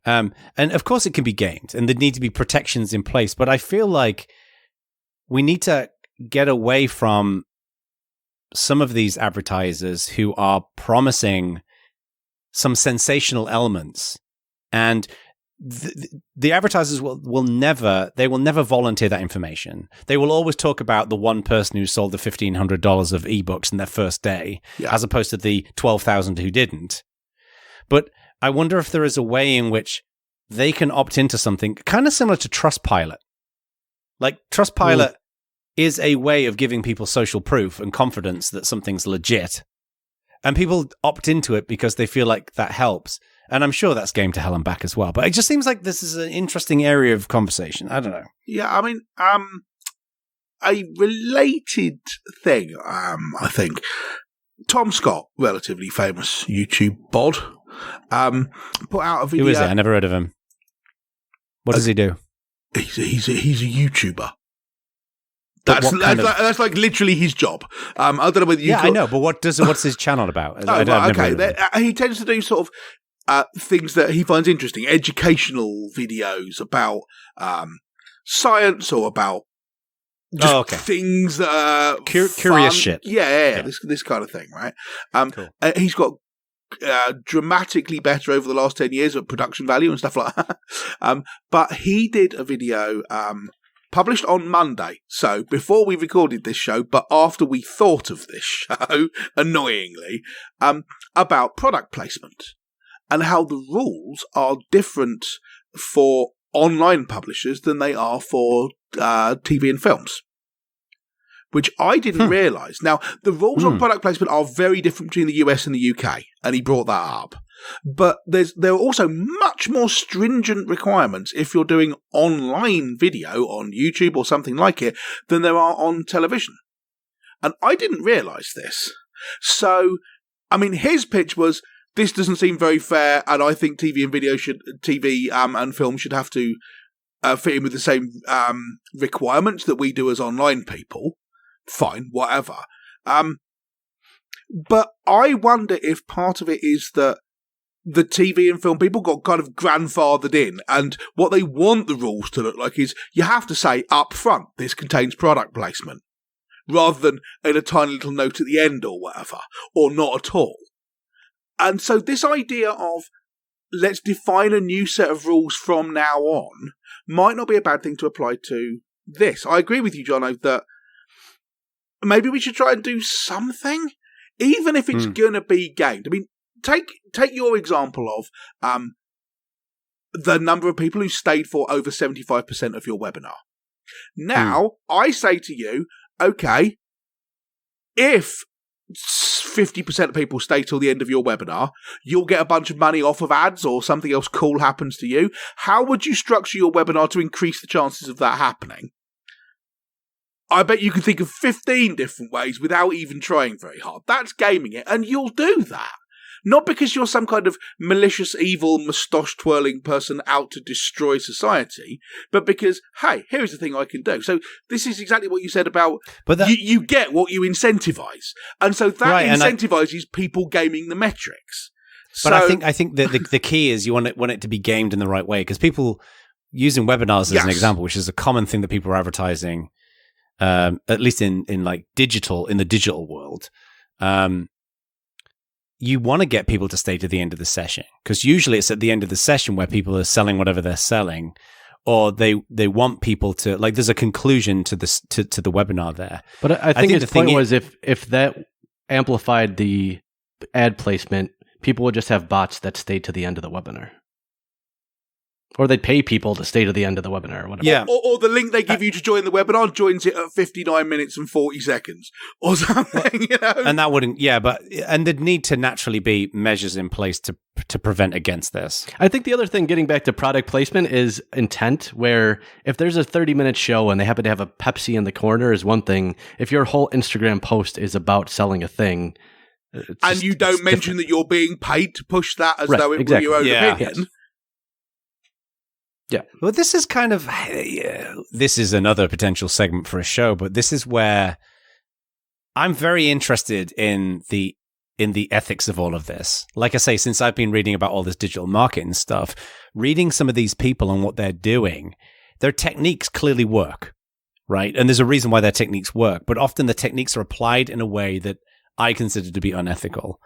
And of course it can be gamed, and there need to be protections in place. But I feel like we need to get away from some of these advertisers who are promising some sensational elements, and the advertisers will never volunteer that information. They will always talk about the one person who sold the $1,500 of ebooks in their first day, as opposed to the 12,000 who didn't. But I wonder if there is a way in which they can opt into something kind of similar to Trustpilot. Like Trustpilot is a way of giving people social proof and confidence that something's legit. And people opt into it because they feel like that helps. And I'm sure that's game to hell and back as well. But it just seems like this is an interesting area of conversation. I don't know. Yeah, I mean, a related thing, I think. Tom Scott, relatively famous YouTube bod, put out a video. Who is it? I never heard of him. What does he do? He's a YouTuber. That's like literally his job. I don't know whether you. Yeah, I know, but what's his channel about? He tends to do sort of things that he finds interesting, educational videos about science or about just things that are curious shit. Yeah. This kind of thing, right? Cool. He's got dramatically better over the last 10 years at production value and stuff like that. But he did a video published on Monday, so before we recorded this show, but after we thought of this show, annoyingly, about product placement and how the rules are different for online publishers than they are for TV and films, which I didn't realise. Now, the rules on product placement are very different between the US and the UK, and he brought that up. But there are also much more stringent requirements if you're doing online video on YouTube or something like it than there are on television. And I didn't realise this. So, I mean, his pitch was, this doesn't seem very fair, and I think TV and film should have to fit in with the same requirements that we do as online people. Fine, whatever. But I wonder if part of it is that the TV and film people got kind of grandfathered in, and what they want the rules to look like is you have to say up front, this contains product placement, rather than in a tiny little note at the end or whatever, or not at all. And so this idea of let's define a new set of rules from now on might not be a bad thing to apply to this. I agree with you, Jono, that maybe we should try and do something, even if it's going to be gamed. I mean, take your example of the number of people who stayed for over 75% of your webinar. Now, I say to you, okay, if 50% of people stay till the end of your webinar, you'll get a bunch of money off of ads or something else cool happens to you. How would you structure your webinar to increase the chances of that happening? I bet you can think of 15 different ways without even trying very hard. That's gaming it, and you'll do that. Not because you're some kind of malicious, evil, moustache-twirling person out to destroy society, but because, hey, here's the thing I can do. So this is exactly what you said about you get what you incentivize. And so that incentivizes people gaming the metrics. But I think the key is you want it to be gamed in the right way, because people using webinars as an example, which is a common thing that people are advertising, at least in the digital world, you want to get people to stay to the end of the session, because usually it's at the end of the session where people are selling whatever they're selling, or they want people to, like, there's a conclusion to this to the webinar there. But I think his point was if that amplified the ad placement, people would just have bots that stayed to the end of the webinar. Or they'd pay people to stay to the end of the webinar or whatever. Yeah. Or the link they give you to join the webinar joins it at 59 minutes and 40 seconds or something, you know? And that wouldn't, and there'd need to naturally be measures in place to prevent against this. I think the other thing, getting back to product placement, is intent, where if there's a 30-minute show and they happen to have a Pepsi in the corner is one thing. If your whole Instagram post is about selling a thing, and you don't mention that you're being paid to push that as though it were your own opinion. Yeah. Well, this is kind of, this is another potential segment for a show, but this is where I'm very interested in the ethics of all of this. Like I say, since I've been reading about all this digital marketing stuff, reading some of these people and what they're doing, their techniques clearly work, right? And there's a reason why their techniques work, but often the techniques are applied in a way that I consider to be unethical.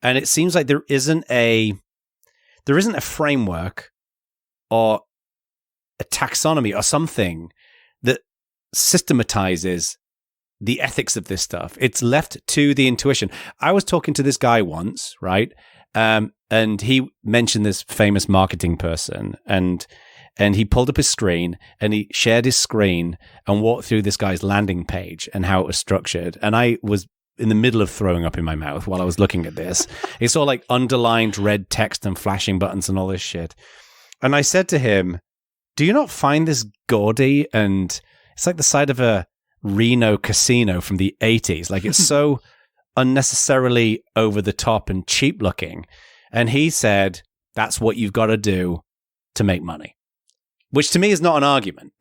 And it seems like there isn't a framework or a taxonomy or something that systematizes the ethics of this stuff. It's left to the intuition. I was talking to this guy once, right? And he mentioned this famous marketing person, and he pulled up his screen and he shared his screen and walked through this guy's landing page and how it was structured. And I was in the middle of throwing up in my mouth while I was looking at this. It's all like underlined red text and flashing buttons and all this shit. And I said to him, do you not find this gaudy? And it's like the side of a Reno casino from the 80s. Like, it's so unnecessarily over the top and cheap looking. And he said, that's what you've got to do to make money, which to me is not an argument.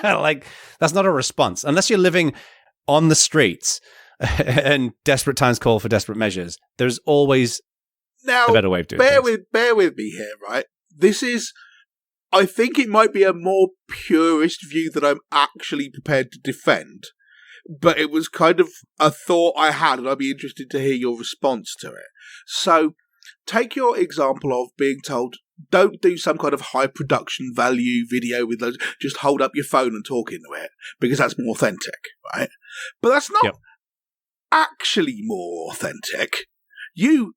Like, that's not a response. Unless you're living on the streets and desperate times call for desperate measures, there's always a better way of doing things. Bear with me here, right? I think it might be a more purist view that I'm actually prepared to defend, but it was kind of a thought I had, and I'd be interested to hear your response to it. So, take your example of being told, don't do some kind of high production value video with those, just hold up your phone and talk into it, because that's more authentic, right? But that's not actually more authentic. You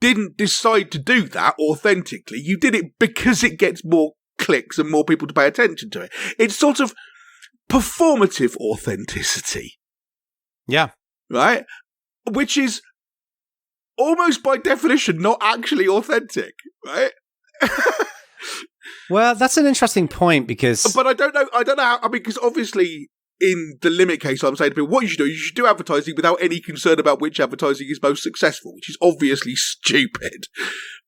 didn't decide to do that authentically. You did it because it gets more clicks and more people to pay attention to it. It's sort of performative authenticity. Yeah. Right? Which is almost by definition not actually authentic, right? Well, that's an interesting point because... But I don't know how... I mean, because obviously... In the limit case, I'm saying to people, what you should do advertising without any concern about which advertising is most successful, which is obviously stupid.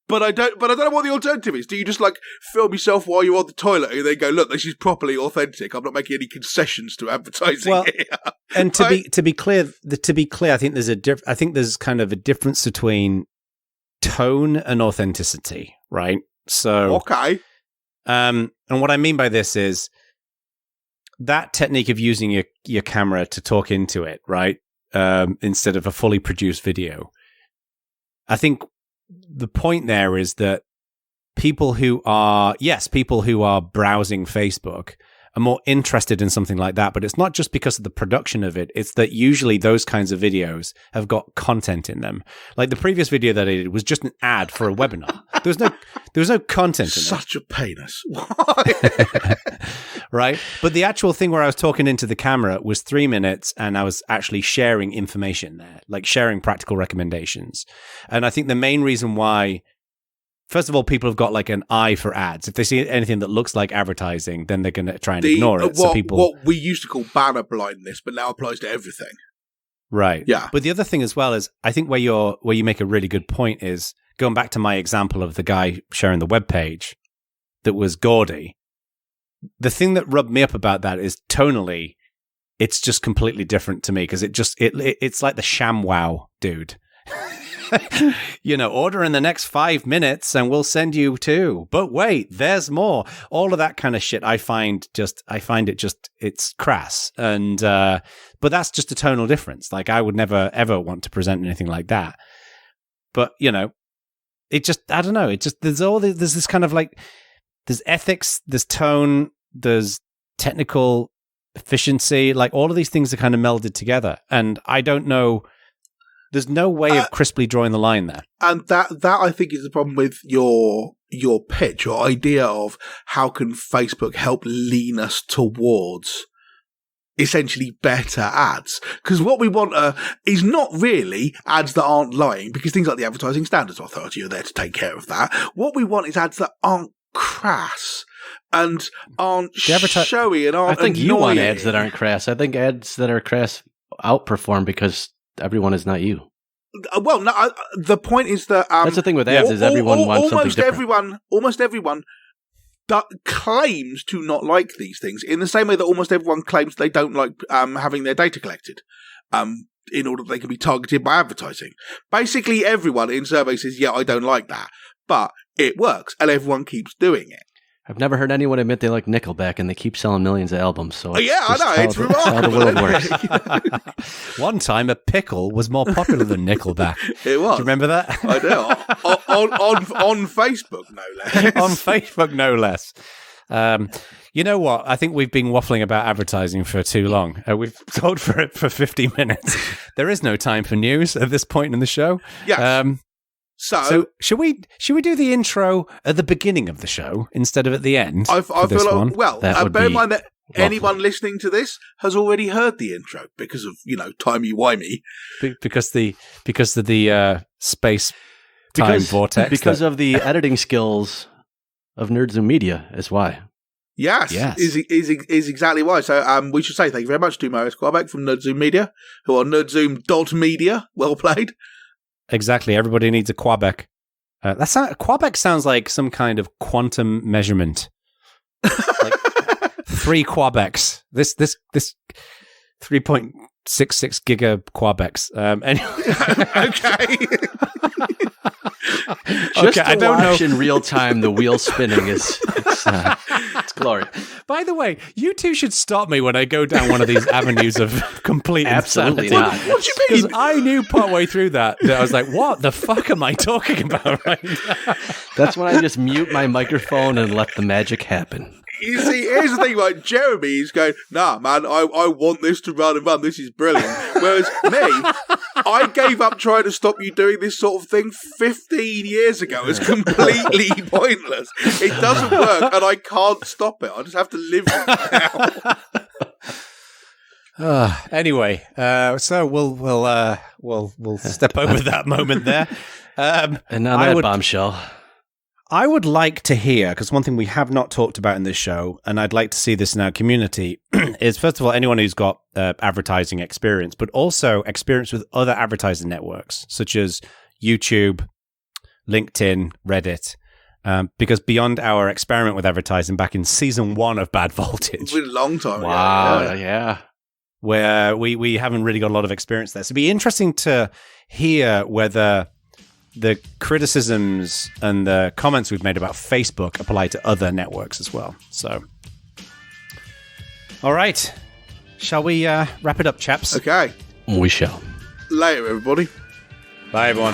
But I don't know what the alternative is. Do you just like film yourself while you're on the toilet and then go, look, this is properly authentic. I'm not making any concessions to advertising here. And to be clear, I think there's kind of a difference between tone and authenticity, right? So okay. And what I mean by this is that technique of using your camera to talk into it, right? Instead of a fully produced video. I think the point there is that people who are browsing Facebook are more interested in something like that, but it's not just because of the production of it. It's that usually those kinds of videos have got content in them. Like the previous video that I did was just an ad for a webinar. There was no content in it. Such a penis. Why? Right? But the actual thing where I was talking into the camera was 3 minutes and I was actually sharing information there, like sharing practical recommendations. And I think the main reason why, first of all, people have got like an eye for ads. If they see anything that looks like advertising, then they're going to try and ignore it. What we used to call banner blindness, but now applies to everything. Right. Yeah. But the other thing as well is, I think where you make a really good point is going back to my example of the guy sharing the webpage that was gaudy. The thing that rubbed me up about that is tonally, it's just completely different to me because it's like the ShamWow dude. Order in the next 5 minutes and we'll send you 2. But wait, there's more. All of that kind of shit I find it's crass. And but that's just a tonal difference. Like I would never ever want to present anything like that. But it just, I don't know, there's this kind of like, there's ethics, there's tone, there's technical efficiency, like all of these things are kind of melded together. And I don't know, there's no way of crisply drawing the line there. And that I think is the problem with your pitch, your idea of how can Facebook help lean us towards essentially better ads. Because what we want is not really ads that aren't lying, because things like the Advertising Standards Authority are there to take care of that. What we want is ads that aren't crass and aren't showy and aren't I think annoying. You want ads that aren't crass. I think ads that are crass outperform because everyone is not you. Well, no, the point is that that's the thing with ads is everyone wants something different. Almost everyone claims to not like these things in the same way that almost everyone claims they don't like having their data collected in order that they can be targeted by advertising. Basically, everyone in surveys says, yeah, I don't like that, but it works, and everyone keeps doing it. I've never heard anyone admit they like Nickelback, and they keep selling millions of albums. So yeah, I know, it's remarkable. How the world works. One time, a pickle was more popular than Nickelback. It was. Do you remember that? I do. On Facebook, no less. On Facebook, no less. You know what? I think we've been waffling about advertising for too long. We've talked for it for 50 minutes. There is no time for news at this point in the show. Yeah. So should we do the intro at the beginning of the show instead of at the end? I feel like, well, bear in mind that lovely. Anyone listening to this has already heard the intro because of timey-wimey. Because of the space time vortex. Because of the editing skills of NerdZoom Media is why. Yes. Is exactly why. So we should say thank you very much to Marius Quabeck from NerdZoom Media, who are nerdzoom.media. Well played. Exactly. Everybody needs a Quabeck. Quabeck sounds like some kind of quantum measurement. Like 3 Quabecks. This 3.66 giga Quabecks. Okay. Just I to don't watch know. in real time the wheel spinning it's glorious. By the way, you two should stop me when I go down one of these avenues of complete Absolutely insanity. not. What do you mean? Because I knew partway through that I was like, what the fuck am I talking about right now? That's when I just mute my microphone and let the magic happen. You see, here's the thing, like, Jeremy is going, nah, man, I want this to run and run. This is brilliant. Whereas me, I gave up trying to stop you doing this sort of thing 15 years ago. It's completely pointless. It doesn't work, and I can't stop it. I just have to live with it now. Anyway, so we'll step over that moment there. And now that bombshell. I would like to hear, because one thing we have not talked about in this show, and I'd like to see this in our community, is first of all, anyone who's got advertising experience, but also experience with other advertising networks, such as YouTube, LinkedIn, Reddit. Because beyond our experiment with advertising back in season 1 of Bad Voltage, It's been a long time ago. Wow, yeah. where we haven't really got a lot of experience there. So it'd be interesting to hear whether the criticisms and the comments we've made about Facebook apply to other networks as well. So, all right. Shall we wrap it up, chaps? Okay. We shall. Later, everybody. Bye, everyone.